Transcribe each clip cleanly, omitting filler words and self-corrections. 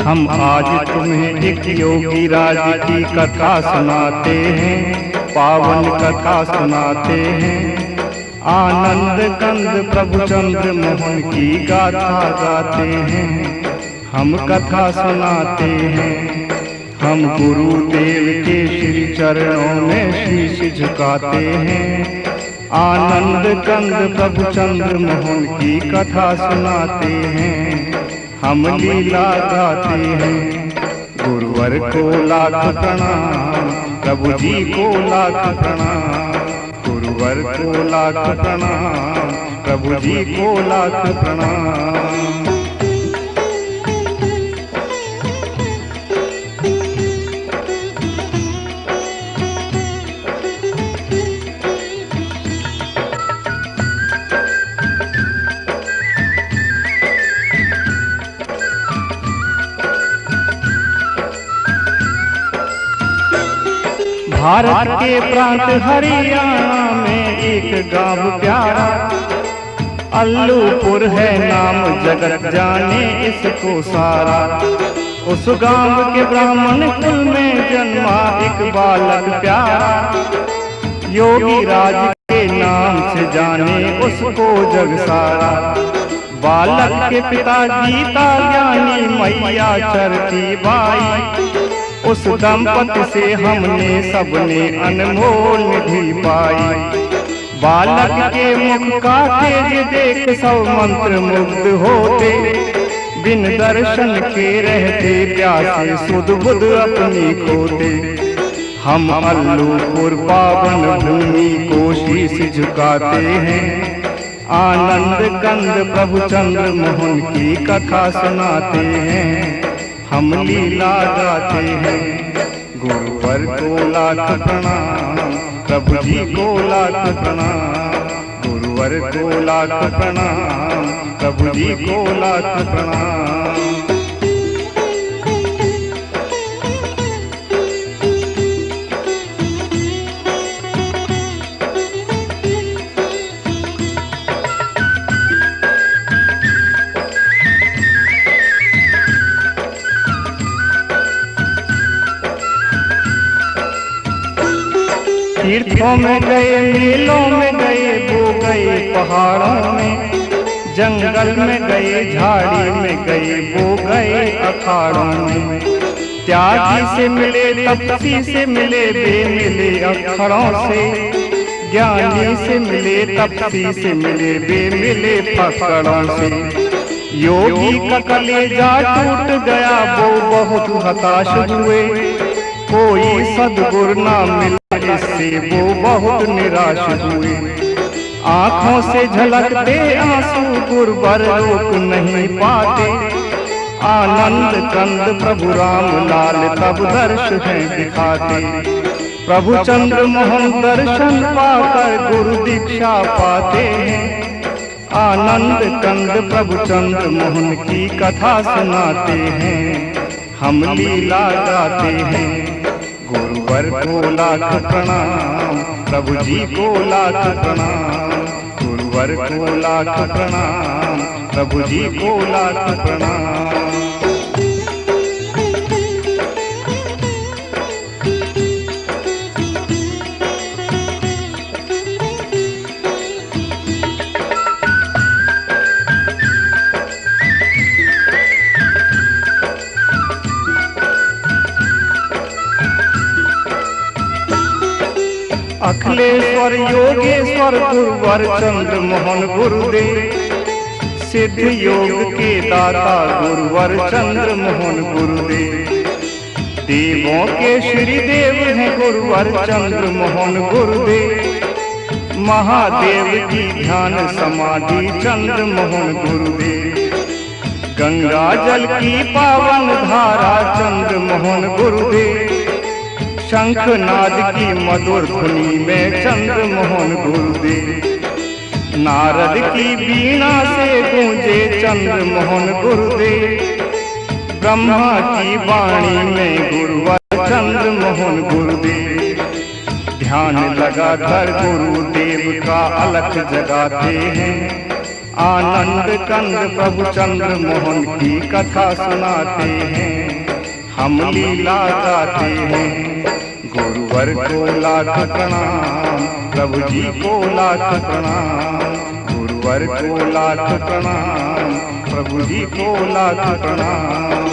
हम आज तुम्हें एक योगी राज की कथा सुनाते हैं, पावन कथा सुनाते हैं। आनंद कंद प्रभु चंद्र मोहन की गाथा गाते हैं, हम कथा सुनाते हैं। हम गुरुदेव के श्री चरणों में शीश झुकाते हैं। आनंद कंद प्रभु चंद्र मोहन की कथा सुनाते हैं, हम लीला गाते हैं। गुरुवर को लाख प्रणाम, प्रभु जी को लाख प्रणाम। गुरुवर को लाख प्रणाम, प्रभु जी को लाख प्रणाम। भारत के प्रांत हरियाणा में एक गांव प्यारा, अल्लूपुर है नाम जगत जाने इसको सारा। उस गांव के ब्राह्मण कुल में जन्मा एक बालक प्यारा, योगी राज के नाम से जाने उसको जग सारा। बालक के पिता गीता ज्ञानी मैया चरती बाई, उस दंपति से हमने सबने अनमोल निधि पाई। बालक के मुख का तेज देख सब मंत्र मुग्ध होते, बिन दर्शन के रहते प्यासे सुध बुध अपनी खोते। हम अल्लूपुर पावन भूमि को शीश झुकाते हैं, आनंद कंद प्रभु चंद्र मोहन की कथा सुनाते हैं, हम लीला गाते हैं। गुरुवर को लाख प्रणाम, प्रभु जी को लाख प्रणाम। गुरुवर को लाख प्रणाम, प्रभु जी को लाख प्रणाम। तीर्थों में गए, मेलों में गए, वो गए पहाड़ों में। जंगल में गए, झाड़ी में गए, वो गए अखाड़ों में। त्यागी से मिले, तपसी से मिले, वे मिले अखड़ों से। ज्ञानी से मिले, तपसी से मिले, वे मिले पकड़ों से। योगी का कलेजा टूट गया, वो बहुत हताश हुए। कोई सद्गुरु ना मिला, इससे वो बहुत निराश हुए। आंखों से झलकते आंसू गुरुवर रोक नहीं पाते। आनंद कंद प्रभु राम लाल तब दर्श है दिखाते। प्रभु चंद्र मोहन दर्शन पाकर गुरु दीक्षा पाते हैं। आनंद कंद प्रभु चंद्र मोहन की कथा सुनाते हैं, हम लीला गाते हैं। गुरुवर को लाख प्रणाम, प्रभु जी को लाख प्रणाम। गुरुवर को लाख प्रणाम, प्रभु जी को लाख प्रणाम। अखिलेश्वर योगेश्वर गुरुवर चंद्र मोहन गुरुदेव, सिद्ध योग के दाता गुरुवर चंद्र मोहन गुरुदेव। देवों के श्री देव हैं गुरुवर चंद्र मोहन गुरुदेव। महादेव की ध्यान समाधि चंद्र मोहन गुरुदेव। गंगा जल की पावन धारा चंद्र मोहन गुरुदेव। शंखनाद की मधुर धुनी में चंद्र मोहन गुरुदेव। नारद की वीणा से गूंजे चंद्र मोहन गुरुदेव। ब्रह्मा की वाणी में गुरुवर चंद्र मोहन गुरुदेव। ध्यान लगाकर गुरुदेव का अलख जगाते हैं। आनंद कंद प्रभु चंद्र मोहन की कथा सुनाते हैं, हम लीला गाते हैं। गुरुवर को लाख प्रणाम, प्रभु जी को लाख प्रणाम। गुरुवर को लाख प्रणाम, प्रभु जी को लाख प्रणाम।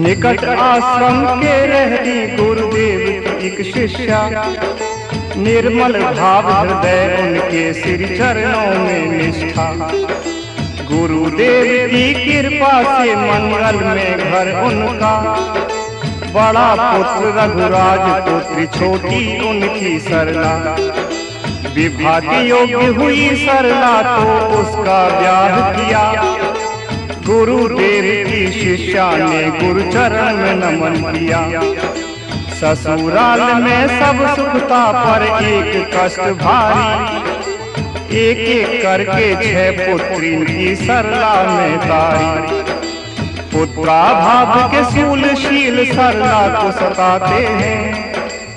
निकट आश्रम के रहती गुरुदेव की एक शिष्या, निर्मल भाव हृदय उनके सिर चरणों में निष्ठा। गुरुदेव की कृपा से मंगल में घर उनका, बड़ा पुत्र रघुराज पुत्री छोटी उनकी सरला। विवाह की योग्य हुई सरला तो उसका ब्याह किया। गुरुदेव की शिष्या ने गुरु चरण में नमन किया। ससुराल में सब सुख था पर एक कष्ट भारी, एक एक करके 6 पुत्री की सरला में तारी। पुत्रा भाव के शूलशील सरला को सताते हैं,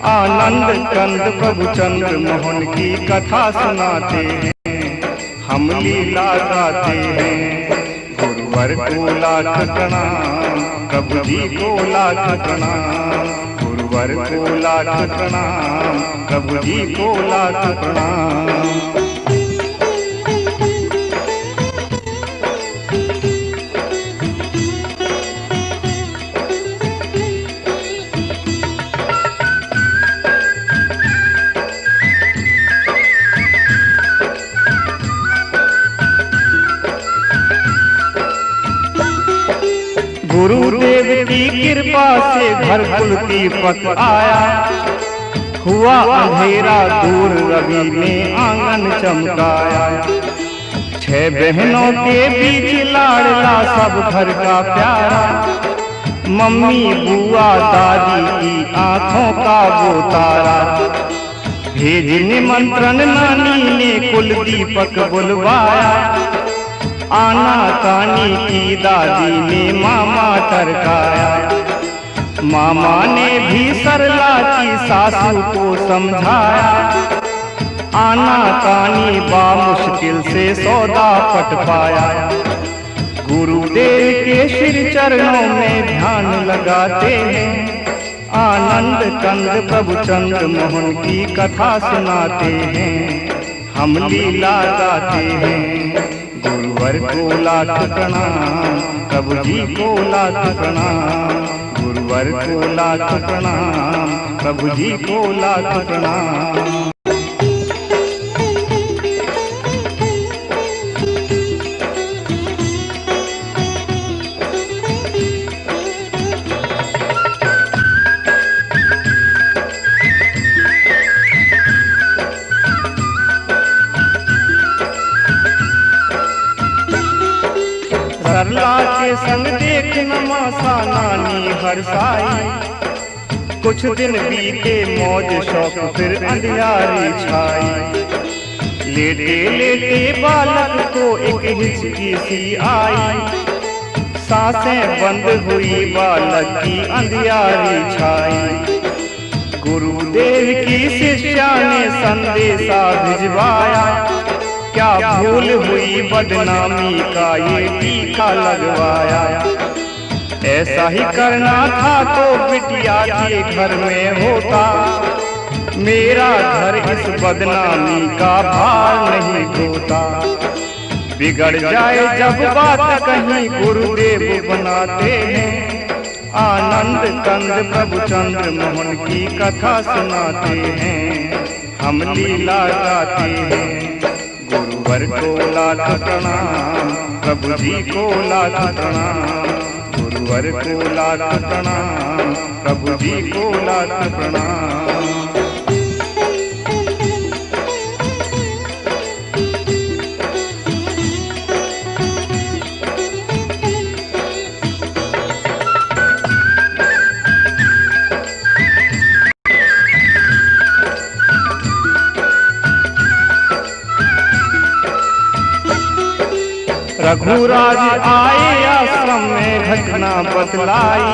आनंद कंद प्रभु चंद्र मोहन की कथा सुनाते हैं, हम लीला गाते हैं। गुरुवर को लाख प्रणाम, प्रभु जी को लाख प्रणाम। गुरुवर को लाख प्रणाम, प्रभु जी को लाख प्रणाम। गुरुदेव की कृपा से घर कुल दीपक आया, हुआ अंधेरा दूर रवि ने आंगन चमकाया। 6 बहनों के बीच लाडला सब घर का प्यारा, मम्मी बुआ दादी की आंखों का वो तारा। भेज निमंत्रण नानी ने कुल दीपक बुलवाया, आना कानी की दादी ने मामा टरकाया। मामा ने भी सरला की सासू को समझाया, आना कानी बा मुश्किल से सौदा पट पाया। गुरुदेव के श्री चरणों में ध्यान लगाते हैं, आनंद कंद प्रभु चंद्र मोहन की कथा सुनाते हैं, हम लीला गाते हैं। गुरुवर को लाख प्रणाम, प्रभु जी को लाख प्रणाम। गुरुवर को लाख प्रणाम, प्रभु जी को लाख प्रणाम। सरला के संग देख नमासा नानी हरसाई, कुछ दिन बीते मौज शौक फिर अंधियारी छाई। लेटे लेटे बालक को एक हिचकी सी आई, सांसें बंद हुई बालक की अंधियारी छाई। गुरुदेव की शिष्या ने संदेशा भिजवाया, क्या भूल हुई बदनामी का ये टीका लगवाया। ऐसा ही करना था तो बिटिया के घर में होता, मेरा घर इस बदनामी का भार नहीं होता। बिगड़ जाए जब बात कहीं गुरुदेव बनाते हैं, आनंद कंद प्रभु चंद्र मोहन की कथा सुनाते हैं, हम लीला गाते हैं। गुरुवर को लाख प्रणाम, प्रभु जी को लाख प्रणाम। गुरुवर को लाख प्रणाम, प्रभु जी को लाख प्रणाम। रघुराज आए आश्रम में घटना बतलाई।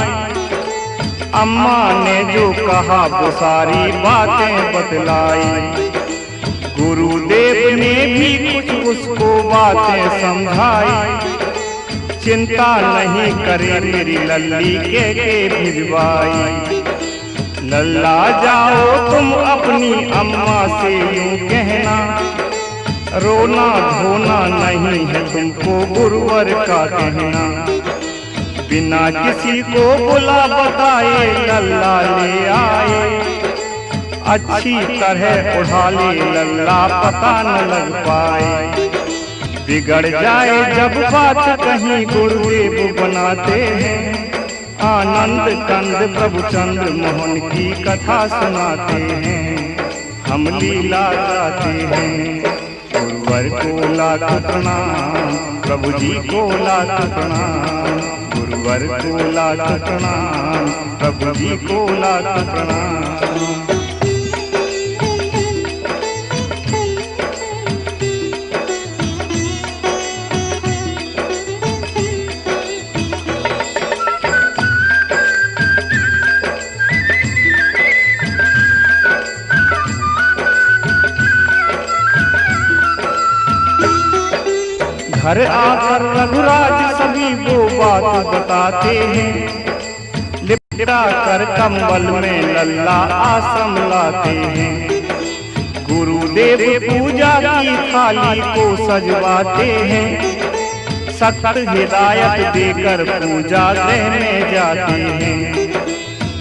अम्मा ने जो कहा वो सारी बातें बतलाई। गुरुदेव ने भी कुछ उसको बातें समझाई। चिंता नहीं करे मेरी लल्ली के भिजवाई। लल्ला जाओ तुम अपनी अम्मा से यूं कहना, रोना धोना नहीं है तुमको गुरुवर का कहना। बिना किसी को बुला बताए लल्ला ले आए। अच्छी तरह उठा ले लल्ला पता न लग पाए। बिगड़ जाए जब बात कहीं गुरुदेव बनाते हैं। आनंद कंद प्रभु चंद्र मोहन की कथा सुनाते हैं। हम लीला गाते हैं। गुरुवर को लाख प्रणाम, प्रभु जी को लाख प्रणाम। गुरुवर को लाख प्रणाम, प्रभु जी को लाख प्रणाम। घर आकर रघुराज सभी वो बात बताते हैं। लिपटा कर कंबल में लल्ला आश्रम लाते हैं। गुरुदेव पूजा की थाली को सजवाते हैं। सख्त हिदायत देकर पूजा गृह में जाते हैं।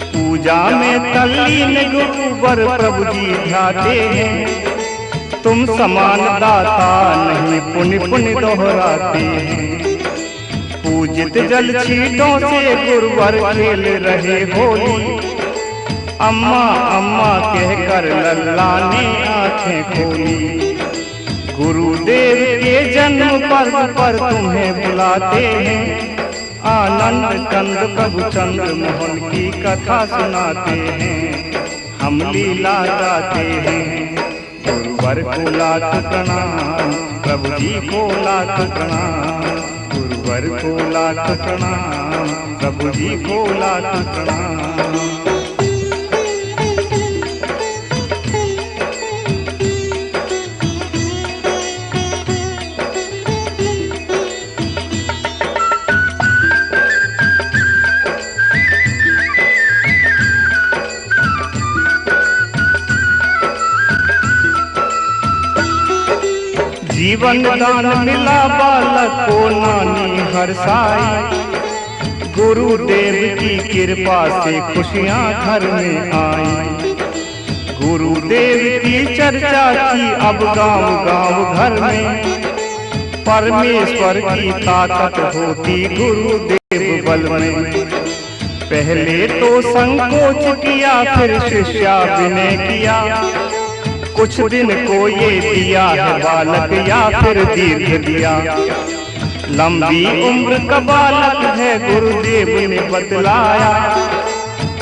पूजा में तल्लीन गुरुवर प्रभु जी ध्याते हैं। तुम समान दाता नहीं पुण्य पुण्य दोहराते हैं। पूजित जल छींटों से गुरुवर खेल रहे होली। अम्मा अम्मा कहकर लल्ला ने आंखें खोली। गुरुदेव के जन्म पर्व पर तुम्हें बुलाते हैं। आनंद कंद प्रभु चंद्र मोहन की कथा सुनाते हैं। हम लीला गाते हैं। गुरुवर को लाख प्रणाम, प्रभु जी को लाख प्रणाम। गुरुवर को लाख प्रणाम, प्रभु जी को लाख प्रणाम। जीवन दान मिला बालक को नानी हर्षाई। गुरुदेव की कृपा से खुशियां घर में आई। गुरुदेव की चर्चा की अब गांव गांव घर में। परमेश्वर की ताकत होती गुरुदेव बल में। पहले तो संकोच किया फिर शिष्या विनय किया। कुछ दिन को ये दिया है बालक या फिर दीर्घ दिया। लंबी उम्र का बालक है गुरुदेव ने बतलाया।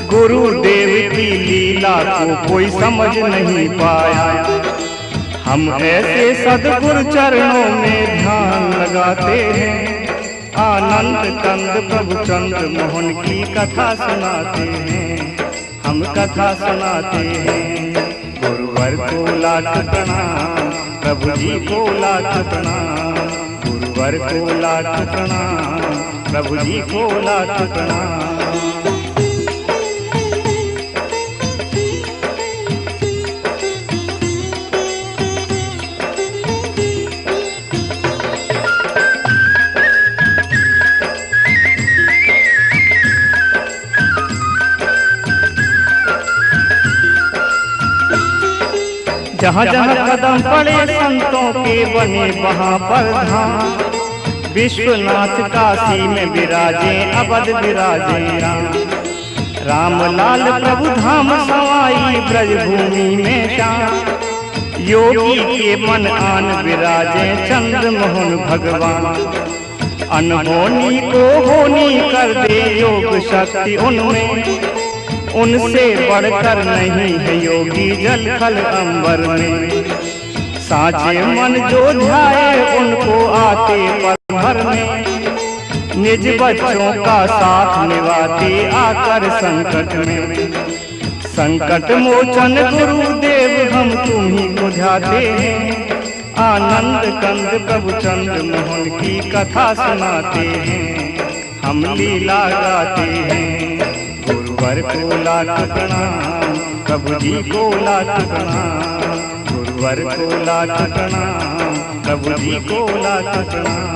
गुरुदेव की लीला को कोई समझ नहीं पाया। हम ऐसे सद्गुरु चरणों में ध्यान लगाते हैं। आनंद कंद प्रभु चंद्र मोहन की कथा सुनाते हैं। हम कथा सुनाते हैं। गुरुवर को लाख प्रणाम, प्रभु जी को लाख प्रणाम। गुरुवर को लाख प्रणाम, प्रभु जी को लाख प्रणाम। जहाँ जहाँ कदम पड़े संतों के बने वहाँ पर धाम। विश्वनाथ काशी में विराजे अवध विराजे राम लाल प्रभु धाम सवाई ब्रज भूमि में श्याम। योगी के मन आन विराजे चंद्र मोहन भगवान। अनहोनी को होनी कर दे योग शक्ति उनमें। उनसे बढ़कर नहीं है योगी जल थल अंबर में। साचे मन जो ध्याए उनको आते पल भर में, निज बच्चों का साथ निभाते आकर संकट में। संकट मोचन गुरुदेव हम तुम्ही को ध्याते हैं, आनंद कंद प्रभु चंद्र मोहन की कथा सुनाते हैं, हम लीला गाते हैं। गुरुवर को लाख प्रणाम, प्रभु जी को लाख प्रणाम, गुरुवर को लाख प्रणाम, प्रभु जी को लाख प्रणाम।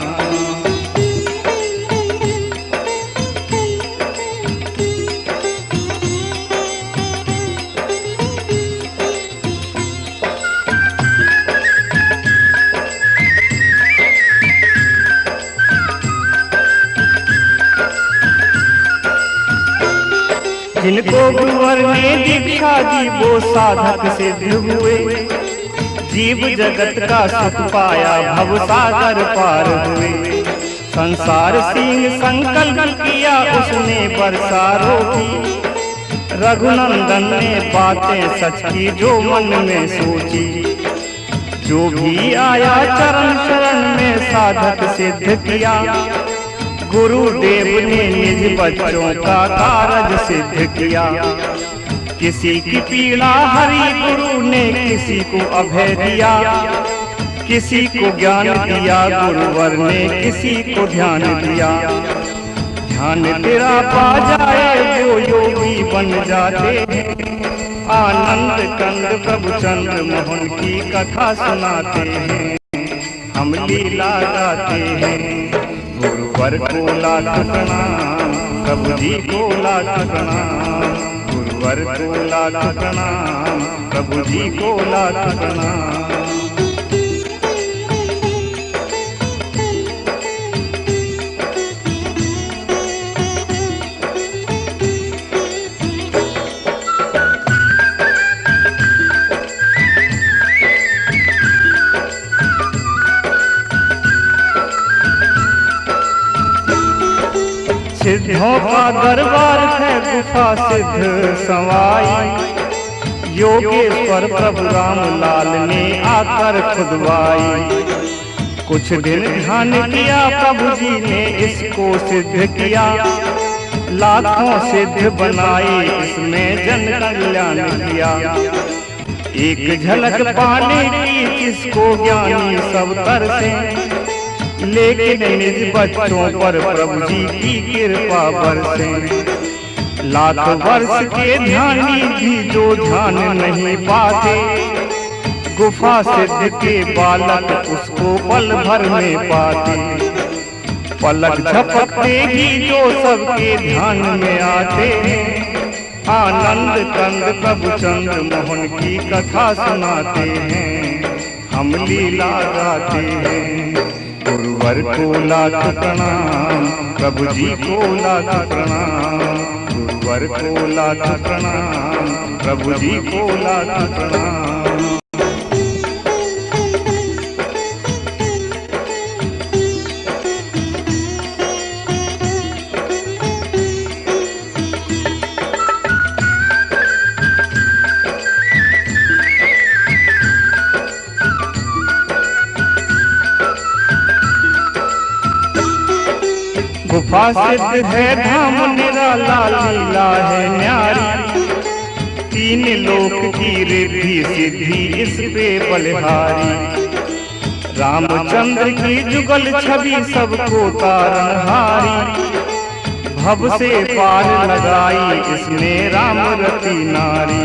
जिनको गुरुवर ने दीक्षा दी वो साधक सिद्ध हुए, जीव जगत का सुख पाया भव सागर पार हुए। संसार सिंह संकल्प किया उसने बरसारों की, रघुनंदन ने बातें सच की जो मन में सोची। जो भी आया चरण शरण में साधक सिद्ध किया, गुरुदेव ने निज बच्चों का कारज सिद्ध किया। किसी की पीड़ा हरि गुरु ने किसी को अभय दिया, किसी को ज्ञान दिया गुरुवर ने किसी को ध्यान दिया। ध्यान तेरा पा जाए वो योगी बन जाते हैं, आनंद कंद प्रभु चंद्र मोहन की कथा सुनाते हैं, हम लीला गाते हैं। गुरुवर को लाख प्रणाम, प्रभु जी को लाख प्रणाम, गुरुवर को लाख प्रणाम, प्रभु जी को लाख प्रणाम। सिद्धों का दरबार है गुफा सिद्ध सवाई, योगेश्वर प्रभु राम लाल ने आकर खुदवाई। कुछ दिन ध्यान किया प्रभु जी ने इसको सिद्ध किया, लाखों सिद्ध बनाए इसमें जन कल्याण किया। एक झलक पाने की किसको ज्ञानी सब तरसे, लेकिन निज बच्चों पर प्रभु जी की कृपा बरसे। लाख वर्ष के ध्यानी भी जो ध्यान नहीं पाते, गुफा सिद्ध के बालक उसको पल भर में पाते। पलक झपकते ही जो सबके ध्यान में आते हैं, आनंद कंद प्रभु चंद्र मोहन की कथा सुनाते हैं, हम लीला गाते हैं। गुरुवर को लाख प्रणाम, प्रभु जी को लाख प्रणाम, गुरुवर को लाख प्रणाम, प्रभु जी को लाख प्रणाम। गुफा सिद्ध है धाम निराला लीला है न्यारी, तीन लोक की रिद्धि सिद्धि इस पे बलिहारी। रामचंद्र की जुगल छवि सबको तारनहारी, भव से पार लगाई इसने राम रति नारी।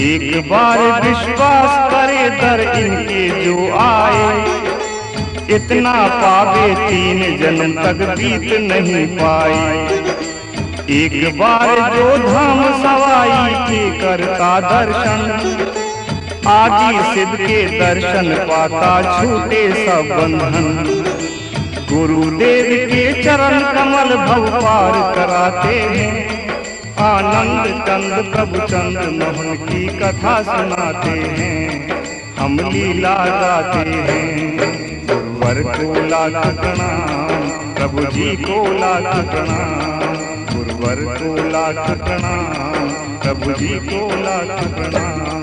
एक बार विश्वास करे दर इनके जो आए, इतना पावे तीन जन्म तक बीत नहीं पाई। एक बार जो धाम सवाई के करता दर्शन, आदि सिद्ध के दर्शन पाता छूटे सब बंधन। गुरुदेव के चरण कमल भव पार कराते हैं, आनंद कंद प्रभु चंद्र मोहन की कथा सुनाते हैं, हम लीला गाते हैं। गुरुवर को लाख प्रणाम, प्रभु जी को लाख प्रणाम, गुरुवर को लाख प्रणाम, प्रभु जी को लाख प्रणाम।